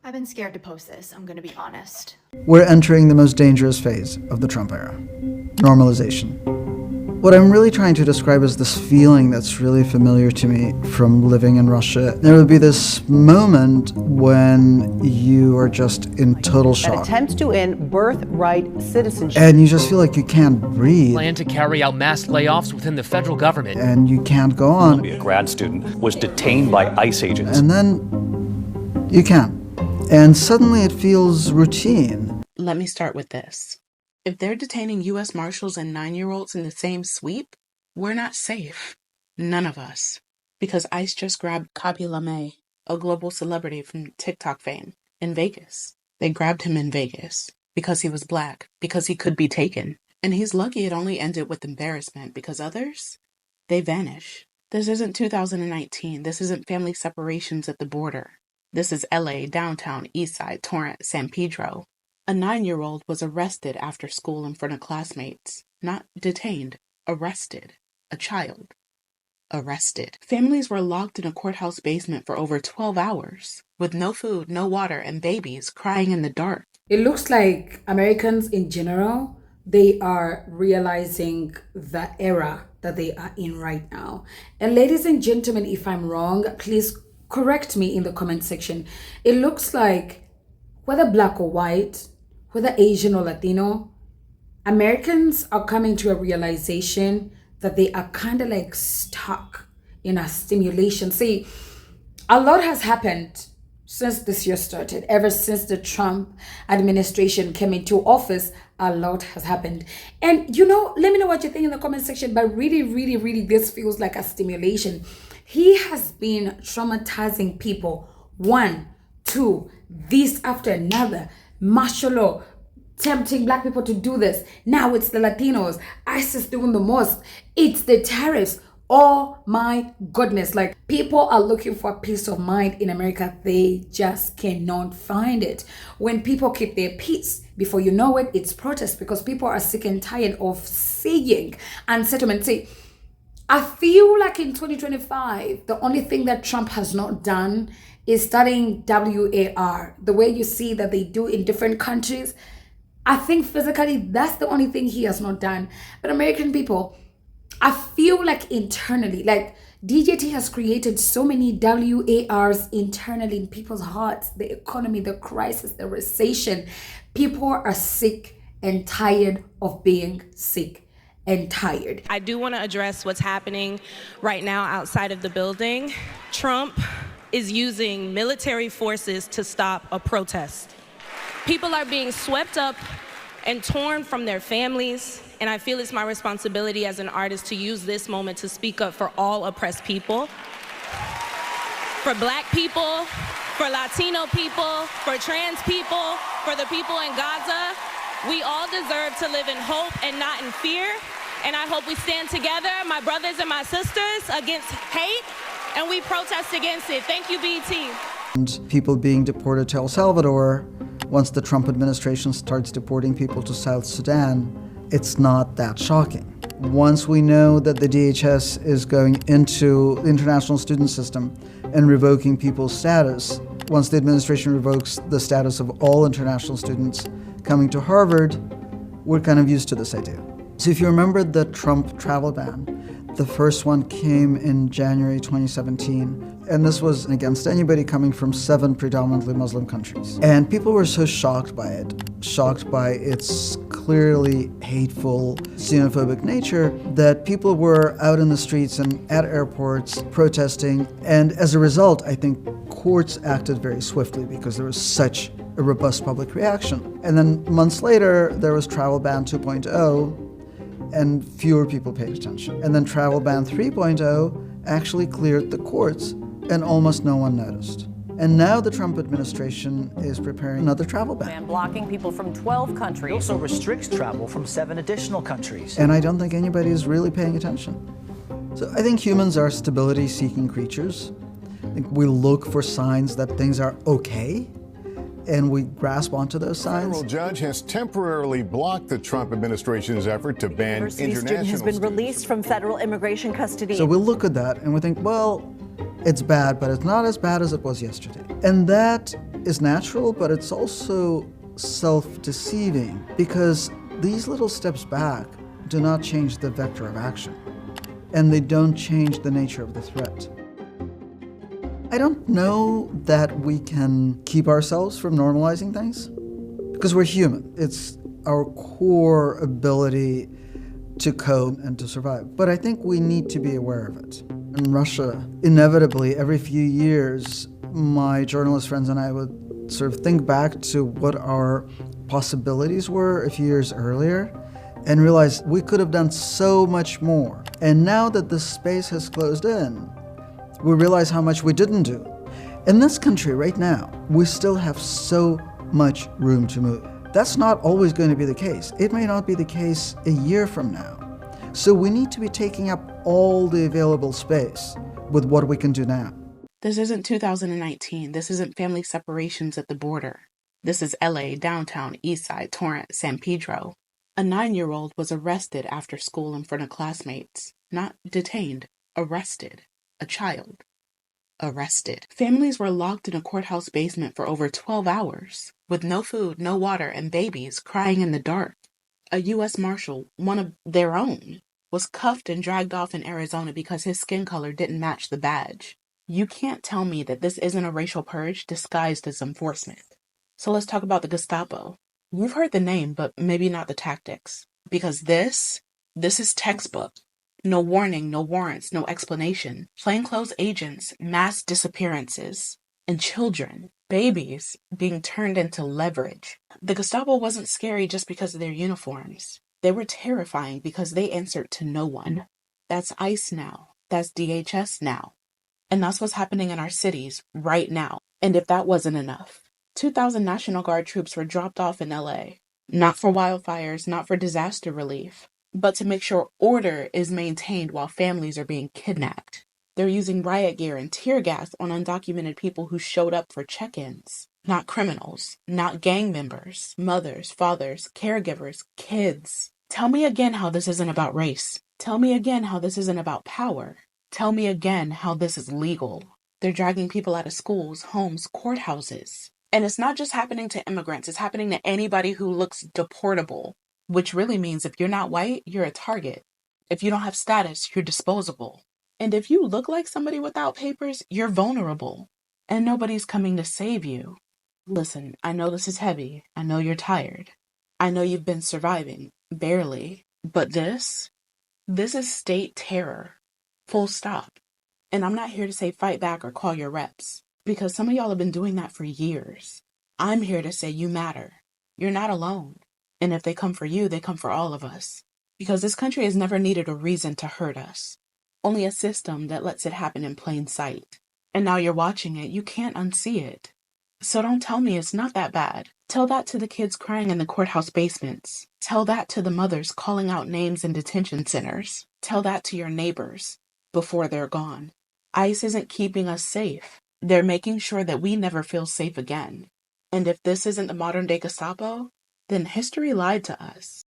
I've been scared to post this, I'm gonna be honest. We're entering the most dangerous phase of the Trump era, normalization. What I'm really trying to describe is this feeling that's really familiar to me from living in Russia. There would be this moment when you are just in total shock. Attempts to end birthright citizenship. And you just feel like you can't breathe. Plan to carry out mass layoffs within the federal government. And you can't go on. A grad student was detained by ICE agents. And then you can. And suddenly it feels routine. Let me start with this. If they're detaining U.S. Marshals and 9-year-olds in the same sweep, we're not safe. None of us. Because ICE just grabbed Kabi Lame, a global celebrity from TikTok fame, in Vegas. They grabbed him in Vegas because he was black, because he could be taken. And he's lucky it only ended with embarrassment, because others, they vanish. This isn't 2019. This isn't family separations at the border. This is LA, downtown, Eastside, Torrance, San Pedro. A 9-year-old was arrested after school in front of classmates. Not detained, arrested. A child. Arrested. Families were locked in a courthouse basement for over 12 hours, with no food, no water, and babies crying in the dark. It looks like Americans in general, they are realizing the era that they are in right now. And ladies and gentlemen, if I'm wrong, please correct me in the comment section. It looks like whether black or white, whether Asian or Latino, Americans are coming to a realization that they are kind of like stuck in a stimulation. See, a lot has happened since this year started. Ever since the Trump administration came into office, a lot has happened. And let me know what you think in the comment section, but really, this feels like a stimulation. He has been traumatizing people. 1, 2, this after another. Martial law, tempting black people to do this. Now it's the Latinos. ISIS doing the most. It's the tariffs. Oh my goodness. Like, people are looking for peace of mind in America. They just cannot find it. When people keep their peace, before you know it, it's protest, because people are sick and tired of seeing unsettlement. See, I feel like in 2025, the only thing that Trump has not done is studying WAR, the way you see that they do in different countries. I think physically, that's the only thing he has not done. But American people, I feel like internally, like DJT has created so many WARs internally in people's hearts. The economy, the crisis, the recession. People are sick and tired of being sick and tired. I do want to address what's happening right now outside of the building. Trump is using military forces to stop a protest. People are being swept up and torn from their families, and I feel it's my responsibility as an artist to use this moment to speak up for all oppressed people, for black people, for Latino people, for trans people, for the people in Gaza. We all deserve to live in hope and not in fear, and I hope we stand together, my brothers and my sisters, against hate, and we protest against it. Thank you, BT. And people being deported to El Salvador, once the Trump administration starts deporting people to South Sudan, it's not that shocking. Once we know that the DHS is going into the international student system and revoking people's status, once the administration revokes the status of all international students coming to Harvard, we're kind of used to this idea. So if you remember the Trump travel ban, the first one came in January 2017, and this was against anybody coming from 7 predominantly Muslim countries. And people were so shocked by it, shocked by its clearly hateful, xenophobic nature, that people were out in the streets and at airports protesting. And as a result, I think courts acted very swiftly because there was such a robust public reaction. And then months later, there was Travel Ban 2.0, and fewer people paid attention. And then Travel Ban 3.0 actually cleared the courts, and almost no one noticed. And now the Trump administration is preparing another travel ban. Blocking people from 12 countries. It also restricts travel from 7 additional countries. And I don't think anybody is really paying attention. So I think humans are stability-seeking creatures. I think we look for signs that things are okay, and we grasp onto those signs. A federal judge has temporarily blocked the Trump administration's effort to ban international student has been students. released from federal immigration custody. So we look at that and we think, well, it's bad, but it's not as bad as it was yesterday. And that is natural, but it's also self-deceiving because these little steps back do not change the vector of action, and they don't change the nature of the threat. I don't know that we can keep ourselves from normalizing things because we're human. It's our core ability to cope and to survive. But I think we need to be aware of it. In Russia, inevitably, every few years, my journalist friends and I would sort of think back to what our possibilities were a few years earlier and realize we could have done so much more. And now that the space has closed in, we realize how much we didn't do. In this country right now, we still have so much room to move. That's not always going to be the case. It may not be the case a year from now. So we need to be taking up all the available space with what we can do now. This isn't 2019. This isn't family separations at the border. This is LA, downtown, Eastside, Torrance, San Pedro. A 9-year-old was arrested after school in front of classmates. Not detained, arrested. A child. Arrested. Families were locked in a courthouse basement for over 12 hours, with no food, no water, and babies crying in the dark. A U.S. Marshal, one of their own, was cuffed and dragged off in Arizona because his skin color didn't match the badge. You can't tell me that this isn't a racial purge disguised as enforcement. So let's talk about the Gestapo. You've heard the name, but maybe not the tactics. Because this is textbook. No warning, no warrants, no explanation. Plainclothes agents, mass disappearances, and children, babies, being turned into leverage. The Gestapo wasn't scary just because of their uniforms. They were terrifying because they answered to no one. That's ICE now. That's DHS now. And that's what's happening in our cities right now. And if that wasn't enough, 2,000 National Guard troops were dropped off in LA. Not for wildfires, not for disaster relief, but to make sure order is maintained while families are being kidnapped. They're using riot gear and tear gas on undocumented people who showed up for check-ins. Not criminals, not gang members, mothers, fathers, caregivers, kids. Tell me again how this isn't about race. Tell me again how this isn't about power. Tell me again how this is legal. They're dragging people out of schools, homes, courthouses. And it's not just happening to immigrants, it's happening to anybody who looks deportable, which really means if you're not white, you're a target. If you don't have status, you're disposable. And if you look like somebody without papers, you're vulnerable. And nobody's coming to save you. Listen, I know this is heavy. I know you're tired. I know you've been surviving, barely. But this is state terror. Full stop. And I'm not here to say fight back or call your reps, because some of y'all have been doing that for years. I'm here to say you matter. You're not alone. And if they come for you, they come for all of us. Because this country has never needed a reason to hurt us. Only a system that lets it happen in plain sight. And now you're watching it, you can't unsee it. So don't tell me it's not that bad. Tell that to the kids crying in the courthouse basements. Tell that to the mothers calling out names in detention centers. Tell that to your neighbors before they're gone. ICE isn't keeping us safe. They're making sure that we never feel safe again. And if this isn't the modern day Gestapo, then history lied to us.